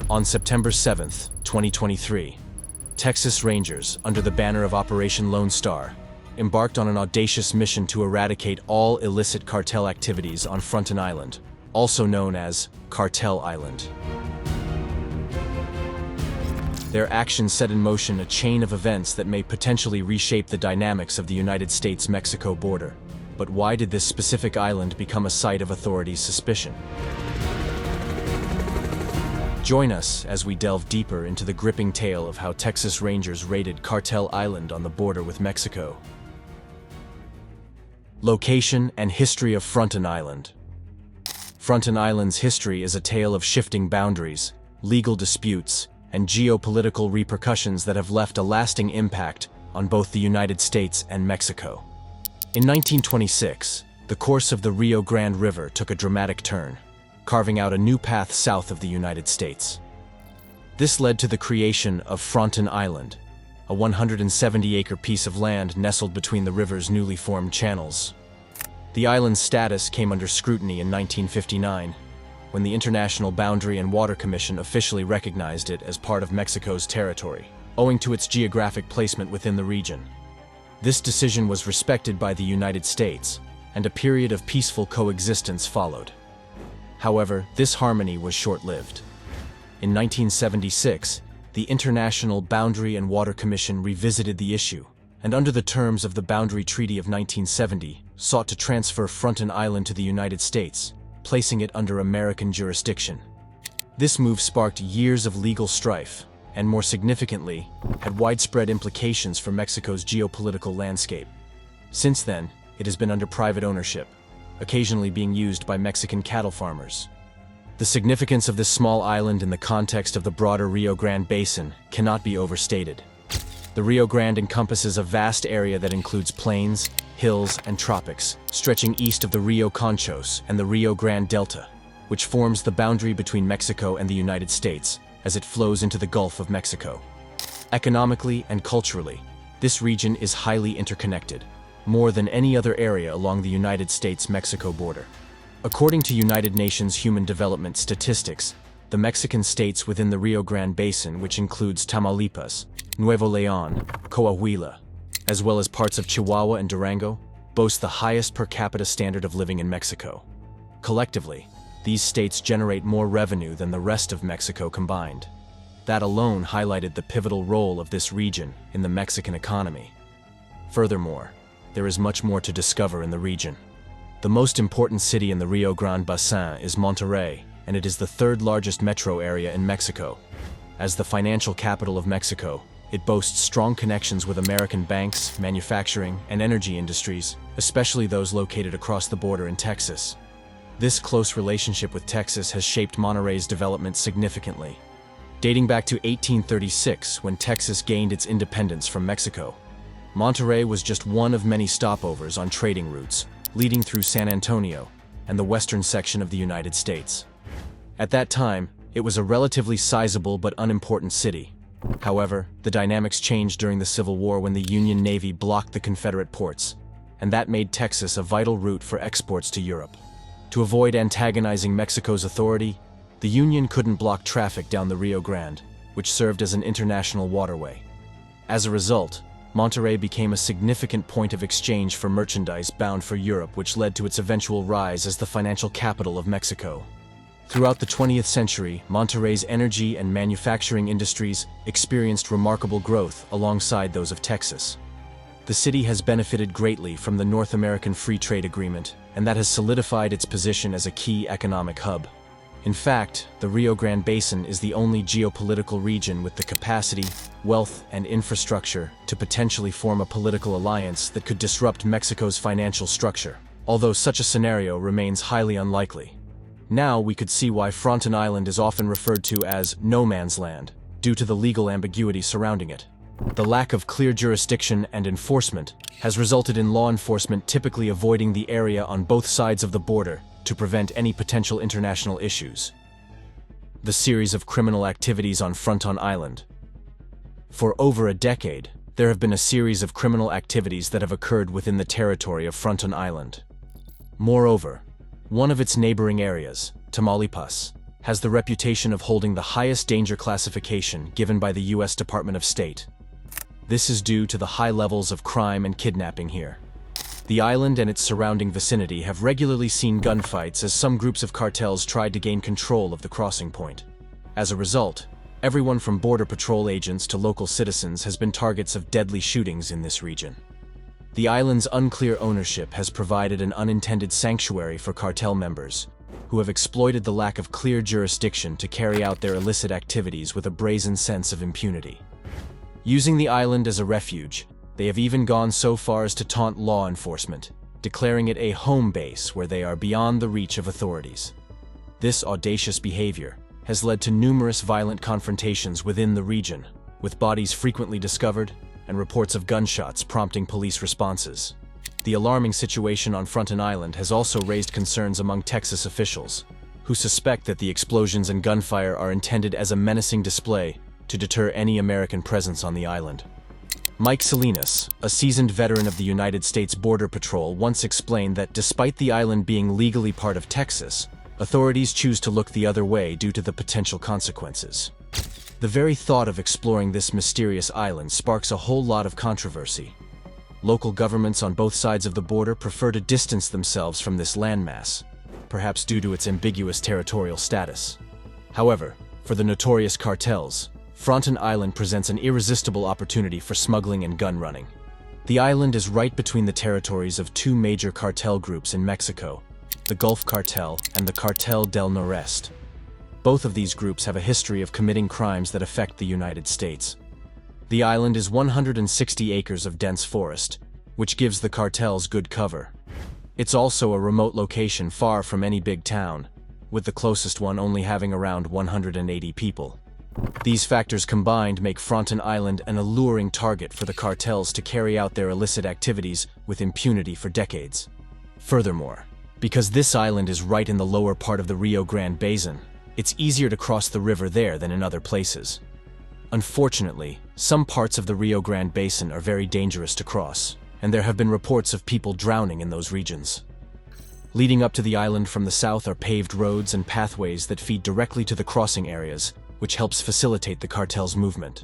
On September 7, 2023, Texas Rangers, under the banner of Operation Lone Star, embarked on an audacious mission to eradicate all illicit cartel activities on Fronton Island, also known as Cartel Island. Their actions set in motion a chain of events that may potentially reshape the dynamics of the United States-Mexico border. But why did this specific island become a site of authorities' suspicion? Join us as we delve deeper into the gripping tale of how Texas Rangers raided Cartel Island on the border with Mexico. Location and history of Fronton Island. Fronton Island's history is a tale of shifting boundaries, legal disputes, and geopolitical repercussions that have left a lasting impact on both the United States and Mexico. In 1926, the course of the Rio Grande River took a dramatic turn, carving out a new path south of the United States. This led to the creation of Fronton Island, a 170-acre piece of land nestled between the river's newly formed channels. The island's status came under scrutiny in 1959, when the International Boundary and Water Commission officially recognized it as part of Mexico's territory, owing to its geographic placement within the region. This decision was respected by the United States, and a period of peaceful coexistence followed. However, this harmony was short-lived. In 1976, the International Boundary and Water Commission revisited the issue, and under the terms of the Boundary Treaty of 1970, sought to transfer Fronton Island to the United States, placing it under American jurisdiction. This move sparked years of legal strife, and more significantly, had widespread implications for Mexico's geopolitical landscape. Since then, it has been under private ownership, occasionally being used by Mexican cattle farmers. The significance of this small island in the context of the broader Rio Grande Basin cannot be overstated. The Rio Grande encompasses a vast area that includes plains, hills, and tropics, stretching east of the Rio Conchos and the Rio Grande Delta, which forms the boundary between Mexico and the United States as it flows into the Gulf of Mexico. Economically and culturally, this region is highly interconnected, more than any other area along the United States-Mexico border. According to United Nations Human Development Statistics, the Mexican states within the Rio Grande Basin, which includes Tamaulipas, Nuevo León, Coahuila, as well as parts of Chihuahua and Durango, boast the highest per capita standard of living in Mexico. Collectively, these states generate more revenue than the rest of Mexico combined. That alone highlighted the pivotal role of this region in the Mexican economy. Furthermore, there is much more to discover in the region. The most important city in the Rio Grande Basin is Monterrey, and it is the third largest metro area in Mexico. As the financial capital of Mexico, it boasts strong connections with American banks, manufacturing, and energy industries, especially those located across the border in Texas. This close relationship with Texas has shaped Monterrey's development significantly. Dating back to 1836, when Texas gained its independence from Mexico, Monterrey was just one of many stopovers on trading routes, leading through San Antonio and the western section of the United States. At that time, it was a relatively sizable but unimportant city. However, the dynamics changed during the Civil War when the Union Navy blocked the Confederate ports, and that made Texas a vital route for exports to Europe. To avoid antagonizing Mexico's authority, the Union couldn't block traffic down the Rio Grande, which served as an international waterway. As a result, Monterrey became a significant point of exchange for merchandise bound for Europe, which led to its eventual rise as the financial capital of Mexico. Throughout the 20th century, Monterrey's energy and manufacturing industries experienced remarkable growth alongside those of Texas. The city has benefited greatly from the North American Free Trade Agreement, and that has solidified its position as a key economic hub. In fact, the Rio Grande Basin is the only geopolitical region with the capacity, wealth, and infrastructure to potentially form a political alliance that could disrupt Mexico's financial structure, although such a scenario remains highly unlikely. Now we could see why Fronton Island is often referred to as no man's land, due to the legal ambiguity surrounding it. The lack of clear jurisdiction and enforcement has resulted in law enforcement typically avoiding the area on both sides of the border to prevent any potential international issues. The series of criminal activities on Fronton Island. For over a decade, there have been a series of criminal activities that have occurred within the territory of Fronton Island. Moreover, one of its neighboring areas, Tamaulipas, has the reputation of holding the highest danger classification given by the U.S. Department of State. This is due to the high levels of crime and kidnapping here. The island and its surrounding vicinity have regularly seen gunfights as some groups of cartels tried to gain control of the crossing point. As a result, everyone from Border Patrol agents to local citizens has been targets of deadly shootings in this region. The island's unclear ownership has provided an unintended sanctuary for cartel members, who have exploited the lack of clear jurisdiction to carry out their illicit activities with a brazen sense of impunity. Using the island as a refuge, they have even gone so far as to taunt law enforcement, declaring it a home base where they are beyond the reach of authorities. This audacious behavior has led to numerous violent confrontations within the region, with bodies frequently discovered and reports of gunshots prompting police responses. The alarming situation on Fronton Island has also raised concerns among Texas officials, who suspect that the explosions and gunfire are intended as a menacing display to deter any American presence on the island. Mike Salinas, a seasoned veteran of the United States Border Patrol, once explained that despite the island being legally part of Texas, authorities choose to look the other way due to the potential consequences. The very thought of exploring this mysterious island sparks a whole lot of controversy. Local governments on both sides of the border prefer to distance themselves from this landmass, perhaps due to its ambiguous territorial status. However, for the notorious cartels, Fronton Island presents an irresistible opportunity for smuggling and gun running. The island is right between the territories of two major cartel groups in Mexico, the Gulf Cartel and the Cartel del Noreste. Both of these groups have a history of committing crimes that affect the United States. The island is 160 acres of dense forest, which gives the cartels good cover. It's also a remote location far from any big town, with the closest one only having around 180 people. These factors combined make Fronton Island an alluring target for the cartels to carry out their illicit activities with impunity for decades. Furthermore, because this island is right in the lower part of the Rio Grande Basin, it's easier to cross the river there than in other places. Unfortunately, some parts of the Rio Grande Basin are very dangerous to cross, and there have been reports of people drowning in those regions. Leading up to the island from the south are paved roads and pathways that feed directly to the crossing areas, which helps facilitate the cartel's movement.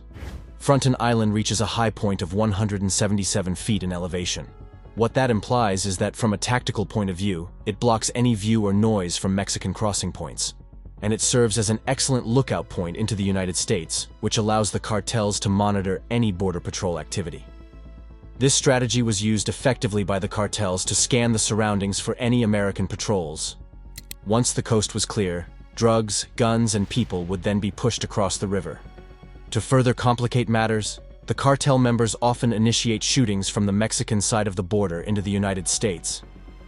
Fronton Island reaches a high point of 177 feet in elevation. What that implies is that from a tactical point of view, it blocks any view or noise from Mexican crossing points. And it serves as an excellent lookout point into the United States, which allows the cartels to monitor any border patrol activity. This strategy was used effectively by the cartels to scan the surroundings for any American patrols. Once the coast was clear, drugs, guns, and people would then be pushed across the river. To further complicate matters, the cartel members often initiate shootings from the Mexican side of the border into the United States.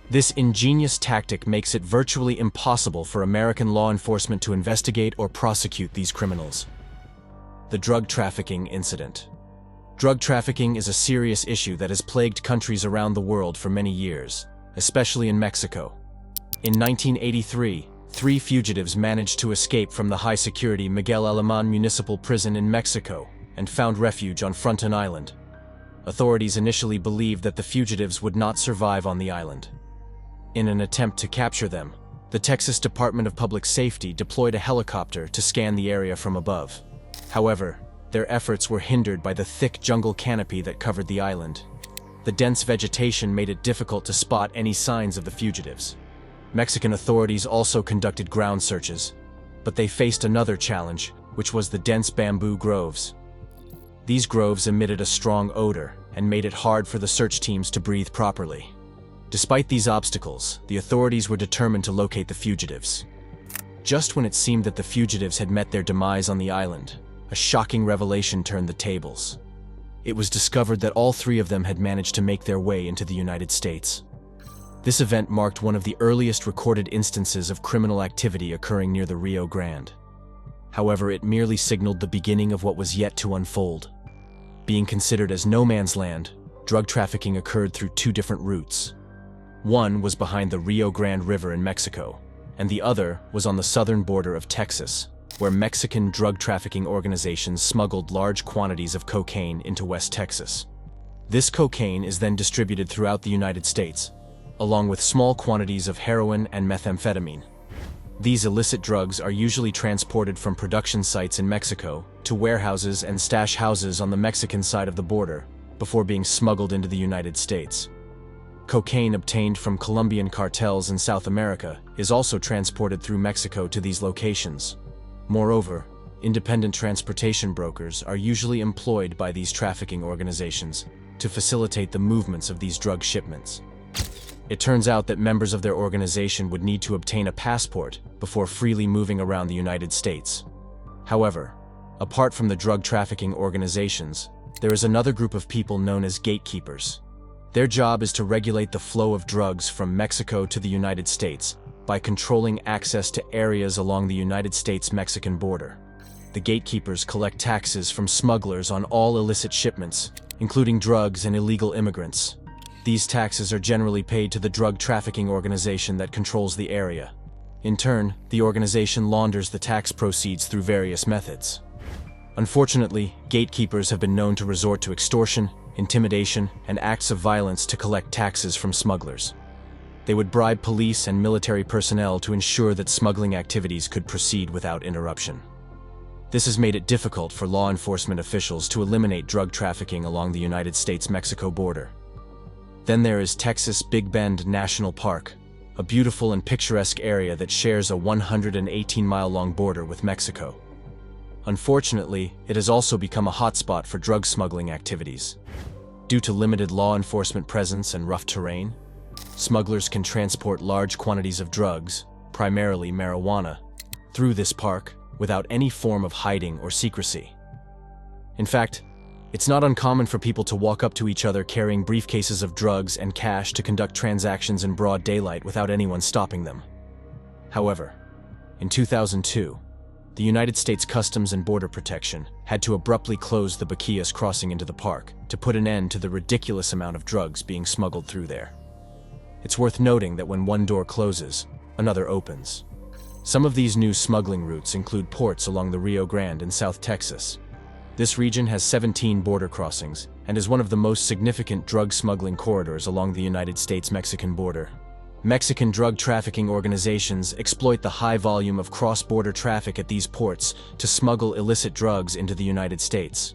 This ingenious tactic makes it virtually impossible for American law enforcement to investigate or prosecute these criminals. The drug trafficking incident. Drug trafficking is a serious issue that has plagued countries around the world for many years, especially in Mexico. In 1983, 3 fugitives managed to escape from the high-security Miguel Alemán Municipal Prison in Mexico and found refuge on Fronton Island. Authorities initially believed that the fugitives would not survive on the island. In an attempt to capture them, the Texas Department of Public Safety deployed a helicopter to scan the area from above. However, their efforts were hindered by the thick jungle canopy that covered the island. The dense vegetation made it difficult to spot any signs of the fugitives. Mexican authorities also conducted ground searches, but they faced another challenge, which was the dense bamboo groves. These groves emitted a strong odor and made it hard for the search teams to breathe properly. Despite these obstacles, the authorities were determined to locate the fugitives. Just when it seemed that the fugitives had met their demise on the island, a shocking revelation turned the tables. It was discovered that all 3 of them had managed to make their way into the United States. This event marked one of the earliest recorded instances of criminal activity occurring near the Rio Grande. However, it merely signaled the beginning of what was yet to unfold. Being considered as no man's land, drug trafficking occurred through 2 different routes. One was behind the Rio Grande River in Mexico, and the other was on the southern border of Texas, where Mexican drug trafficking organizations smuggled large quantities of cocaine into West Texas. This cocaine is then distributed throughout the United States, along with small quantities of heroin and methamphetamine. These illicit drugs are usually transported from production sites in Mexico to warehouses and stash houses on the Mexican side of the border before being smuggled into the United States. Cocaine obtained from Colombian cartels in South America is also transported through Mexico to these locations. Moreover, independent transportation brokers are usually employed by these trafficking organizations to facilitate the movements of these drug shipments. It turns out that members of their organization would need to obtain a passport before freely moving around the United States. However, apart from the drug trafficking organizations, there is another group of people known as gatekeepers. Their job is to regulate the flow of drugs from Mexico to the United States by controlling access to areas along the United States-Mexican border. The gatekeepers collect taxes from smugglers on all illicit shipments, including drugs and illegal immigrants. These taxes are generally paid to the drug trafficking organization that controls the area. In turn, the organization launders the tax proceeds through various methods. Unfortunately, gatekeepers have been known to resort to extortion, intimidation, and acts of violence to collect taxes from smugglers. They would bribe police and military personnel to ensure that smuggling activities could proceed without interruption. This has made it difficult for law enforcement officials to eliminate drug trafficking along the United States-Mexico border. Then there is Texas Big Bend National Park, a beautiful and picturesque area that shares a 118-mile-long border with Mexico. Unfortunately, it has also become a hotspot for drug smuggling activities. Due to limited law enforcement presence and rough terrain, smugglers can transport large quantities of drugs, primarily marijuana, through this park without any form of hiding or secrecy. In fact, it's not uncommon for people to walk up to each other carrying briefcases of drugs and cash to conduct transactions in broad daylight without anyone stopping them. However, in 2002, the United States Customs and Border Protection had to abruptly close the Baquillas crossing into the park to put an end to the ridiculous amount of drugs being smuggled through there. It's worth noting that when one door closes, another opens. Some of these new smuggling routes include ports along the Rio Grande in South Texas. This region has 17 border crossings and is one of the most significant drug smuggling corridors along the United States-Mexican border. Mexican drug trafficking organizations exploit the high volume of cross-border traffic at these ports to smuggle illicit drugs into the United States.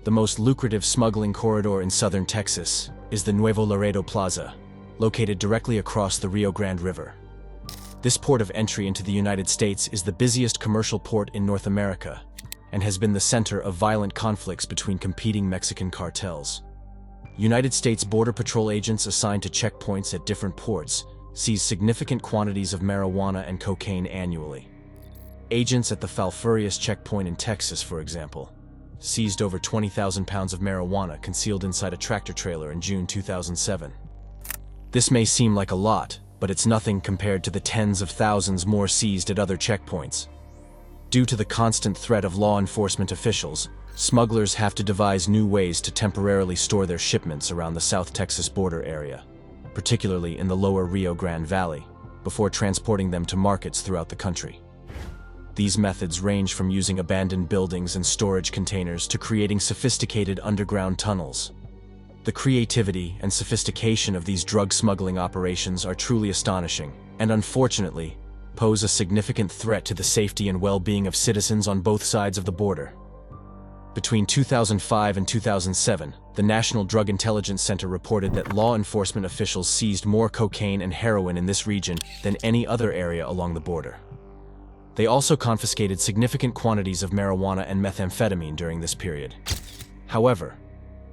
The most lucrative smuggling corridor in southern Texas is the Nuevo Laredo Plaza, located directly across the Rio Grande River. This port of entry into the United States is the busiest commercial port in North America and has been the center of violent conflicts between competing Mexican cartels. United States Border Patrol agents assigned to checkpoints at different ports seize significant quantities of marijuana and cocaine annually. Agents at the Falfurrias checkpoint in Texas, for example, seized over 20,000 pounds of marijuana concealed inside a tractor trailer in June 2007. This may seem like a lot, but it's nothing compared to the tens of thousands more seized at other checkpoints. Due to the constant threat of law enforcement officials, smugglers have to devise new ways to temporarily store their shipments around the South Texas border area, particularly in the lower Rio Grande Valley, before transporting them to markets throughout the country. These methods range from using abandoned buildings and storage containers to creating sophisticated underground tunnels. The creativity and sophistication of these drug smuggling operations are truly astonishing, and unfortunately, pose a significant threat to the safety and well-being of citizens on both sides of the border. Between 2005 and 2007, the National Drug Intelligence Center reported that law enforcement officials seized more cocaine and heroin in this region than any other area along the border. They also confiscated significant quantities of marijuana and methamphetamine during this period. However,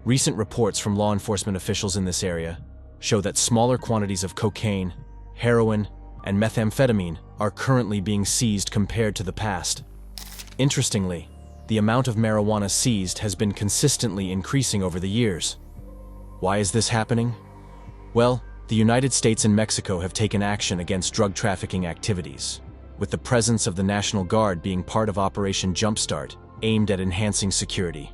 recent reports from law enforcement officials in this area show that smaller quantities of cocaine, heroin, and methamphetamine are currently being seized compared to the past. Interestingly, the amount of marijuana seized has been consistently increasing over the years. Why is this happening? Well, the United States and Mexico have taken action against drug trafficking activities, with the presence of the National Guard being part of Operation Jumpstart, aimed at enhancing security.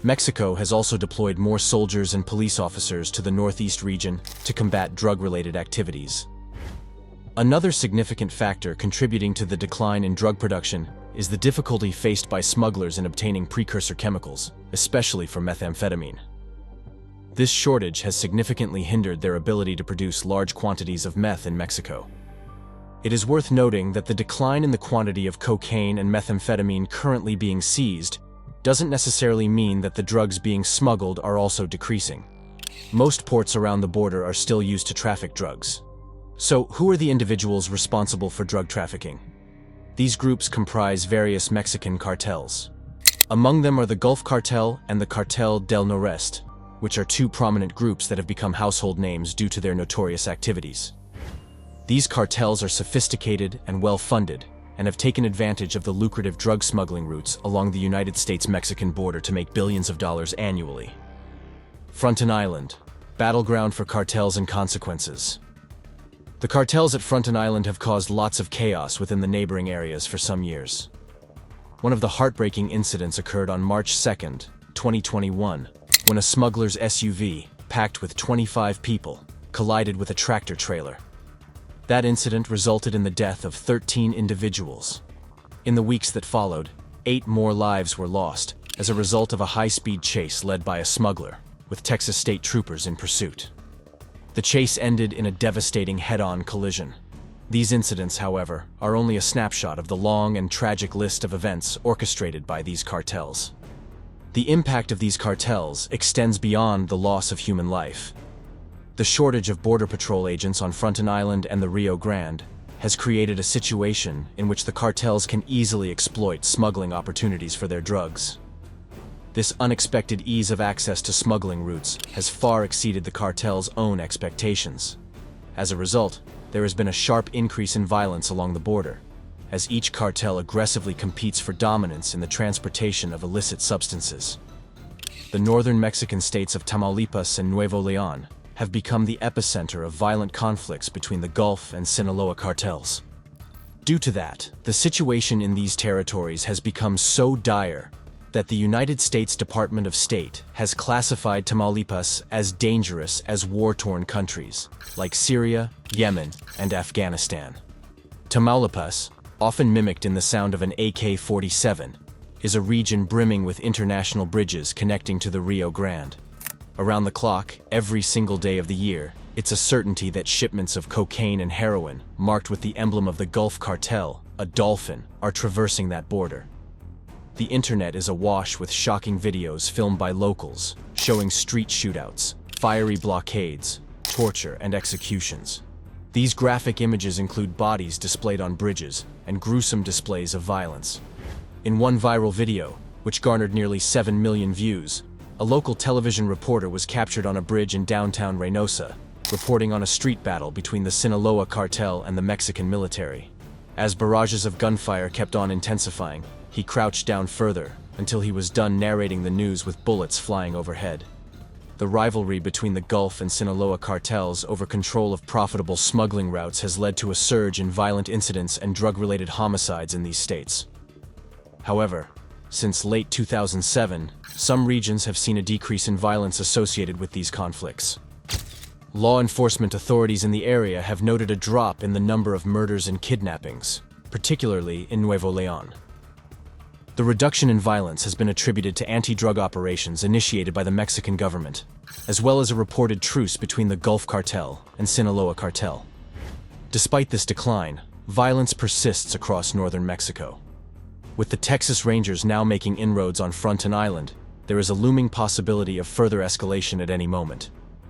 Mexico has also deployed more soldiers and police officers to the Northeast region to combat drug-related activities. Another significant factor contributing to the decline in drug production is the difficulty faced by smugglers in obtaining precursor chemicals, especially for methamphetamine. This shortage has significantly hindered their ability to produce large quantities of meth in Mexico. It is worth noting that the decline in the quantity of cocaine and methamphetamine currently being seized doesn't necessarily mean that the drugs being smuggled are also decreasing. Most ports around the border are still used to traffic drugs. So, who are the individuals responsible for drug trafficking? These groups comprise various Mexican cartels. Among them are the Gulf Cartel and the Cartel del Noreste, which are two prominent groups that have become household names due to their notorious activities. These cartels are sophisticated and well-funded, and have taken advantage of the lucrative drug smuggling routes along the United States-Mexican border to make billions of dollars annually. Fronton Island, battleground for cartels and consequences. The cartels at Fronton Island have caused lots of chaos within the neighboring areas for some years. One of the heartbreaking incidents occurred on March 2nd, 2021, when a smuggler's SUV, packed with 25 people, collided with a tractor trailer. That incident resulted in the death of 13 individuals. In the weeks that followed, 8 more lives were lost as a result of a high-speed chase led by a smuggler, with Texas state troopers in pursuit. The chase ended in a devastating head-on collision. These incidents, however, are only a snapshot of the long and tragic list of events orchestrated by these cartels. The impact of these cartels extends beyond the loss of human life. The shortage of Border Patrol agents on Fronton Island and the Rio Grande has created a situation in which the cartels can easily exploit smuggling opportunities for their drugs. This unexpected ease of access to smuggling routes has far exceeded the cartel's own expectations. As a result, there has been a sharp increase in violence along the border, as each cartel aggressively competes for dominance in the transportation of illicit substances. The northern Mexican states of Tamaulipas and Nuevo León have become the epicenter of violent conflicts between the Gulf and Sinaloa cartels. Due to that, the situation in these territories has become so dire that the United States Department of State has classified Tamaulipas as dangerous as war-torn countries, like Syria, Yemen, and Afghanistan. Tamaulipas, often mimicked in the sound of an AK-47, is a region brimming with international bridges connecting to the Rio Grande. Around the clock, every single day of the year, it's a certainty that shipments of cocaine and heroin, marked with the emblem of the Gulf Cartel, a dolphin, are traversing that border. The internet is awash with shocking videos filmed by locals, showing street shootouts, fiery blockades, torture, and executions. These graphic images include bodies displayed on bridges and gruesome displays of violence. In one viral video, which garnered nearly 7 million views, a local television reporter was captured on a bridge in downtown Reynosa, reporting on a street battle between the Sinaloa cartel and the Mexican military. As barrages of gunfire kept on intensifying, he crouched down further until he was done narrating the news with bullets flying overhead. The rivalry between the Gulf and Sinaloa cartels over control of profitable smuggling routes has led to a surge in violent incidents and drug-related homicides in these states. However, since late 2007, some regions have seen a decrease in violence associated with these conflicts. Law enforcement authorities in the area have noted a drop in the number of murders and kidnappings, particularly in Nuevo León. The reduction in violence has been attributed to anti-drug operations initiated by the Mexican government, as well as a reported truce between the Gulf Cartel and Sinaloa Cartel. Despite this decline, violence persists across northern Mexico. With the Texas Rangers now making inroads on Fronton Island, there is a looming possibility of further escalation at any moment.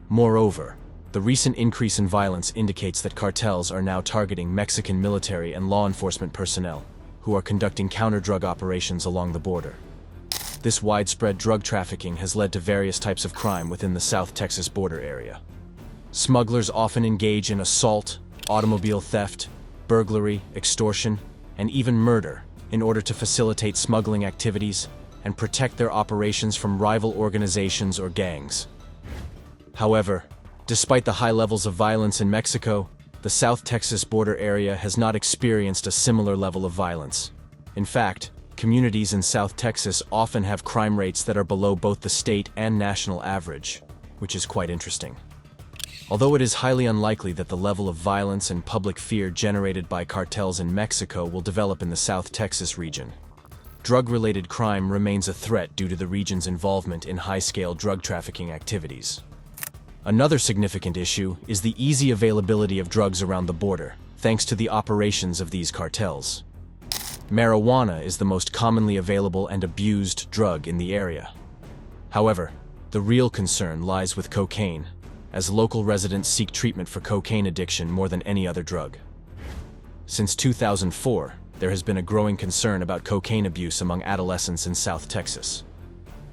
Moreover, the recent increase in violence indicates that cartels are now targeting Mexican military and law enforcement personnel, who are conducting counter-drug operations along the border. This widespread drug trafficking has led to various types of crime within the South Texas border area. Smugglers often engage in assault, automobile theft, burglary, extortion, and even murder in order to facilitate smuggling activities and protect their operations from rival organizations or gangs. However, despite the high levels of violence in Mexico, the South Texas border area has not experienced a similar level of violence. In fact, communities in South Texas often have crime rates that are below both the state and national average, which is quite interesting. Although it is highly unlikely that the level of violence and public fear generated by cartels in Mexico will develop in the South Texas region, drug-related crime remains a threat due to the region's involvement in high-scale drug trafficking activities. Another significant issue is the easy availability of drugs around the border, thanks to the operations of these cartels. Marijuana is the most commonly available and abused drug in the area. However, the real concern lies with cocaine, as local residents seek treatment for cocaine addiction more than any other drug. Since 2004, there has been a growing concern about cocaine abuse among adolescents in South Texas.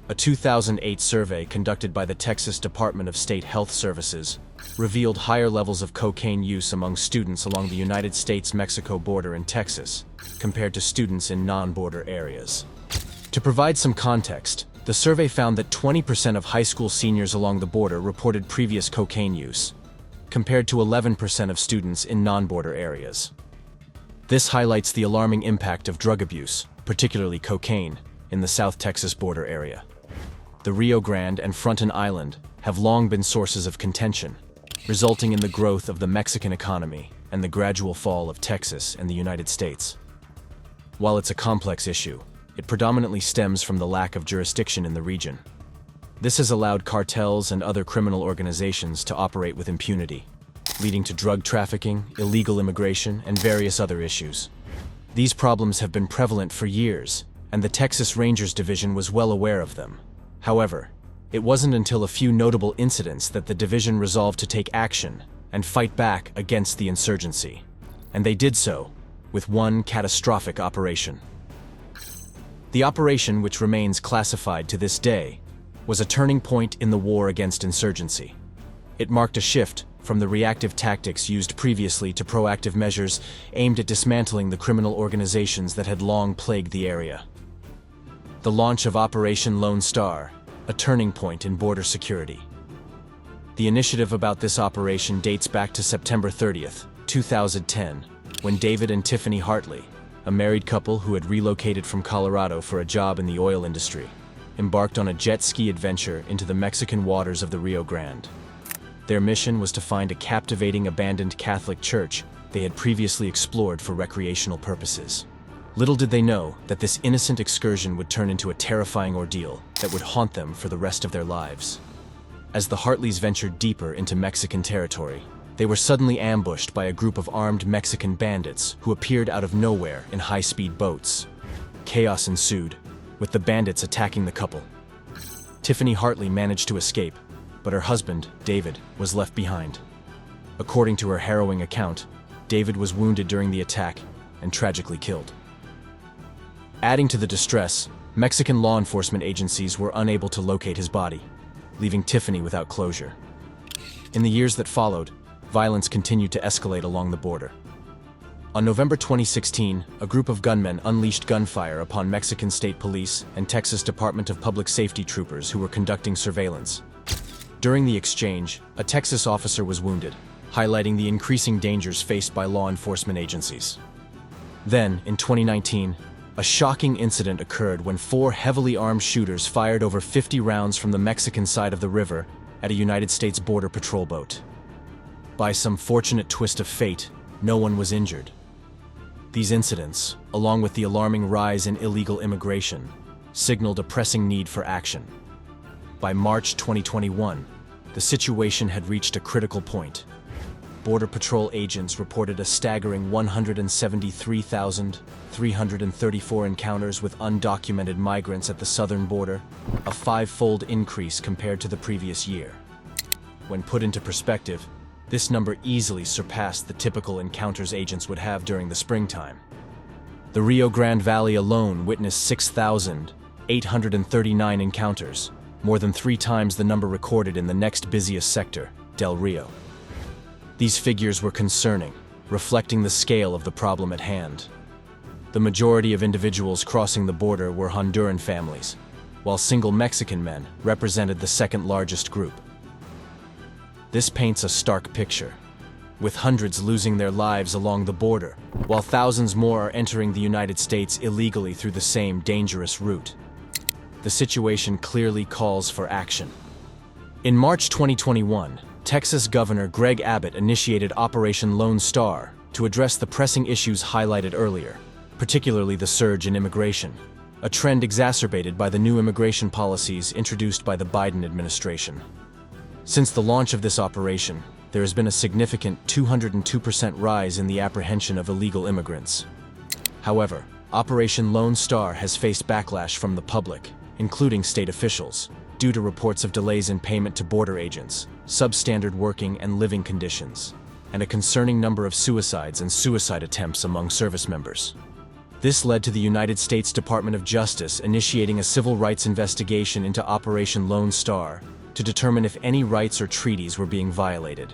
A 2008 survey conducted by the Texas Department of State Health Services revealed higher levels of cocaine use among students along the United States-Mexico border in Texas compared to students in non-border areas. To provide some context, the survey found that 20% of high school seniors along the border reported previous cocaine use, compared to 11% of students in non-border areas. This highlights the alarming impact of drug abuse, particularly cocaine, in the South Texas border area. The Rio Grande and Fronton Island have long been sources of contention, resulting in the growth of the Mexican economy and the gradual fall of Texas and the United States. While it's a complex issue, it predominantly stems from the lack of jurisdiction in the region. This has allowed cartels and other criminal organizations to operate with impunity, leading to drug trafficking, illegal immigration, and various other issues. These problems have been prevalent for years, and the Texas Rangers Division was well aware of them. However, it wasn't until a few notable incidents that the division resolved to take action and fight back against the insurgency. And they did so with one catastrophic operation. The operation, which remains classified to this day, was a turning point in the war against insurgency. It marked a shift from the reactive tactics used previously to proactive measures aimed at dismantling the criminal organizations that had long plagued the area. The launch of Operation Lone Star, a turning point in border security. The initiative about this operation dates back to September 30th, 2010, when David and Tiffany Hartley, a married couple who had relocated from Colorado for a job in the oil industry, embarked on a jet ski adventure into the Mexican waters of the Rio Grande. Their mission was to find a captivating abandoned Catholic church they had previously explored for recreational purposes. Little did they know that this innocent excursion would turn into a terrifying ordeal that would haunt them for the rest of their lives. As the Hartleys ventured deeper into Mexican territory, they were suddenly ambushed by a group of armed Mexican bandits who appeared out of nowhere in high-speed boats. Chaos ensued, with the bandits attacking the couple. Tiffany Hartley managed to escape, but her husband, David, was left behind. According to her harrowing account, David was wounded during the attack and tragically killed. Adding to the distress, Mexican law enforcement agencies were unable to locate his body, leaving Tiffany without closure. In the years that followed, violence continued to escalate along the border. On November 2016, a group of gunmen unleashed gunfire upon Mexican State Police and Texas Department of Public Safety troopers who were conducting surveillance. During the exchange, a Texas officer was wounded, highlighting the increasing dangers faced by law enforcement agencies. Then, in 2019, a shocking incident occurred when 4 heavily armed shooters fired over 50 rounds from the Mexican side of the river at a United States Border Patrol boat. By some fortunate twist of fate, no one was injured. These incidents, along with the alarming rise in illegal immigration, signaled a pressing need for action. By March 2021, the situation had reached a critical point. Border Patrol agents reported a staggering 173,334 encounters with undocumented migrants at the southern border, a 5-fold increase compared to the previous year. When put into perspective, this number easily surpassed the typical encounters agents would have during the springtime. The Rio Grande Valley alone witnessed 6,839 encounters, more than 3 times the number recorded in the next busiest sector, Del Rio. These figures were concerning, reflecting the scale of the problem at hand. The majority of individuals crossing the border were Honduran families, while single Mexican men represented the second largest group. This paints a stark picture, with hundreds losing their lives along the border, while thousands more are entering the United States illegally through the same dangerous route. The situation clearly calls for action. In March 2021, Texas Governor Greg Abbott initiated Operation Lone Star to address the pressing issues highlighted earlier, particularly the surge in immigration, a trend exacerbated by the new immigration policies introduced by the Biden administration. Since the launch of this operation, there has been a significant 202% rise in the apprehension of illegal immigrants. However, Operation Lone Star has faced backlash from the public, including state officials, due to reports of delays in payment to border agents, substandard working and living conditions, and a concerning number of suicides and suicide attempts among service members. This led to the United States Department of Justice initiating a civil rights investigation into Operation Lone Star to determine if any rights or treaties were being violated.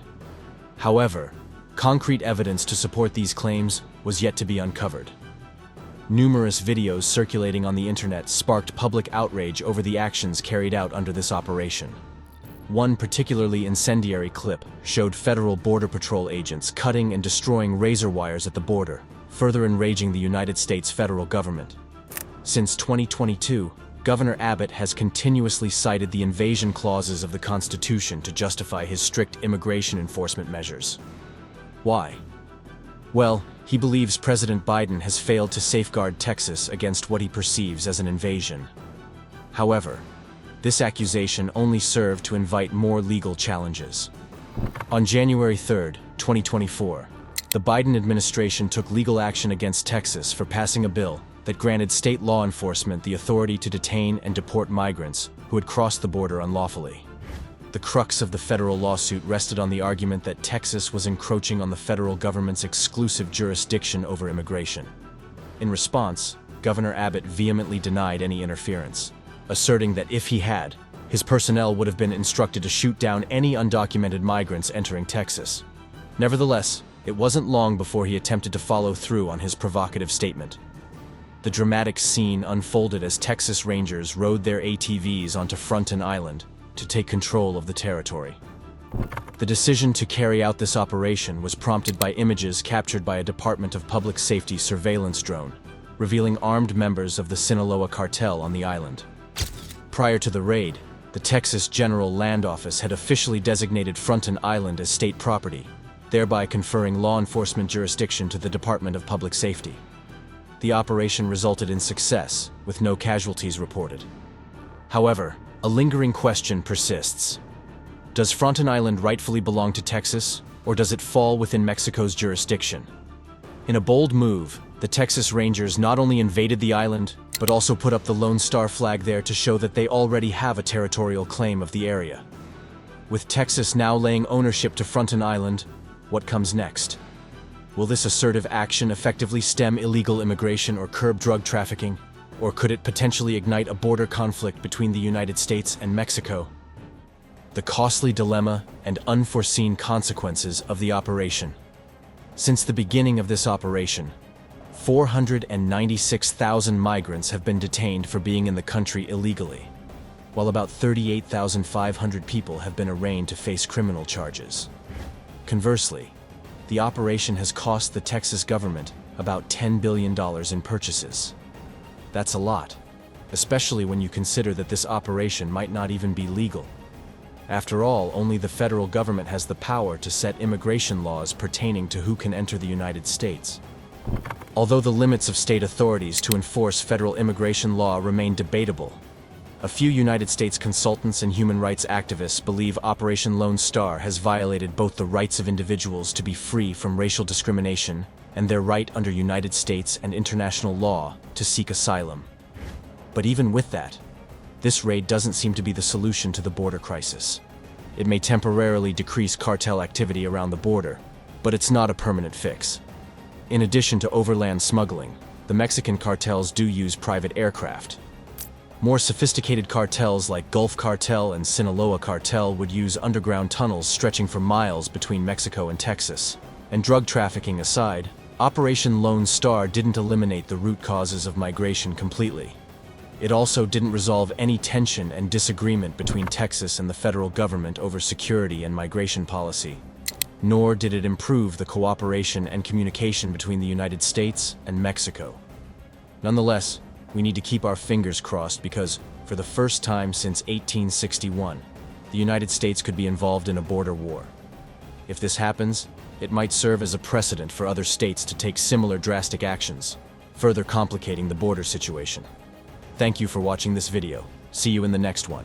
However, concrete evidence to support these claims was yet to be uncovered. Numerous videos circulating on the internet sparked public outrage over the actions carried out under this operation. One particularly incendiary clip showed Federal Border Patrol agents cutting and destroying razor wires at the border, further enraging the United States federal government. Since 2022, Governor Abbott has continuously cited the invasion clauses of the Constitution to justify his strict immigration enforcement measures. Why? Well, he believes President Biden has failed to safeguard Texas against what he perceives as an invasion. However, this accusation only served to invite more legal challenges. On January 3, 2024, the Biden administration took legal action against Texas for passing a bill that granted state law enforcement the authority to detain and deport migrants who had crossed the border unlawfully. The crux of the federal lawsuit rested on the argument that Texas was encroaching on the federal government's exclusive jurisdiction over immigration. In response, Governor Abbott vehemently denied any interference, asserting that if he had, his personnel would have been instructed to shoot down any undocumented migrants entering Texas. Nevertheless, it wasn't long before he attempted to follow through on his provocative statement. The dramatic scene unfolded as Texas Rangers rode their ATVs onto Fronton Island to take control of the territory. The decision to carry out this operation was prompted by images captured by a Department of Public Safety surveillance drone, revealing armed members of the Sinaloa cartel on the island. Prior to the raid, the Texas General Land Office had officially designated Fronton Island as state property, thereby conferring law enforcement jurisdiction to the Department of Public Safety. The operation resulted in success, with no casualties reported. However, a lingering question persists. Does Fronton Island rightfully belong to Texas, or does it fall within Mexico's jurisdiction? In a bold move, the Texas Rangers not only invaded the island, but also put up the Lone Star flag there to show that they already have a territorial claim of the area. With Texas now laying ownership to Fronton Island, what comes next? Will this assertive action effectively stem illegal immigration or curb drug trafficking? Or could it potentially ignite a border conflict between the United States and Mexico? The costly dilemma and unforeseen consequences of the operation. Since the beginning of this operation, 496,000 migrants have been detained for being in the country illegally, while about 38,500 people have been arraigned to face criminal charges. Conversely, the operation has cost the Texas government about $10 billion in purchases. That's a lot, especially when you consider that this operation might not even be legal. After all, only the federal government has the power to set immigration laws pertaining to who can enter the United States. Although the limits of state authorities to enforce federal immigration law remain debatable, a few United States consultants and human rights activists believe Operation Lone Star has violated both the rights of individuals to be free from racial discrimination and their right under United States and international law to seek asylum. But even with that, this raid doesn't seem to be the solution to the border crisis. It may temporarily decrease cartel activity around the border, but it's not a permanent fix. In addition to overland smuggling, the Mexican cartels do use private aircraft. More sophisticated cartels like Gulf Cartel and Sinaloa Cartel would use underground tunnels stretching for miles between Mexico and Texas. And drug trafficking aside, Operation Lone Star didn't eliminate the root causes of migration completely. It also didn't resolve any tension and disagreement between Texas and the federal government over security and migration policy. Nor did it improve the cooperation and communication between the United States and Mexico. Nonetheless, we need to keep our fingers crossed because, for the first time since 1861, the United States could be involved in a border war. If this happens, it might serve as a precedent for other states to take similar drastic actions, further complicating the border situation. Thank you for watching this video. See you in the next one.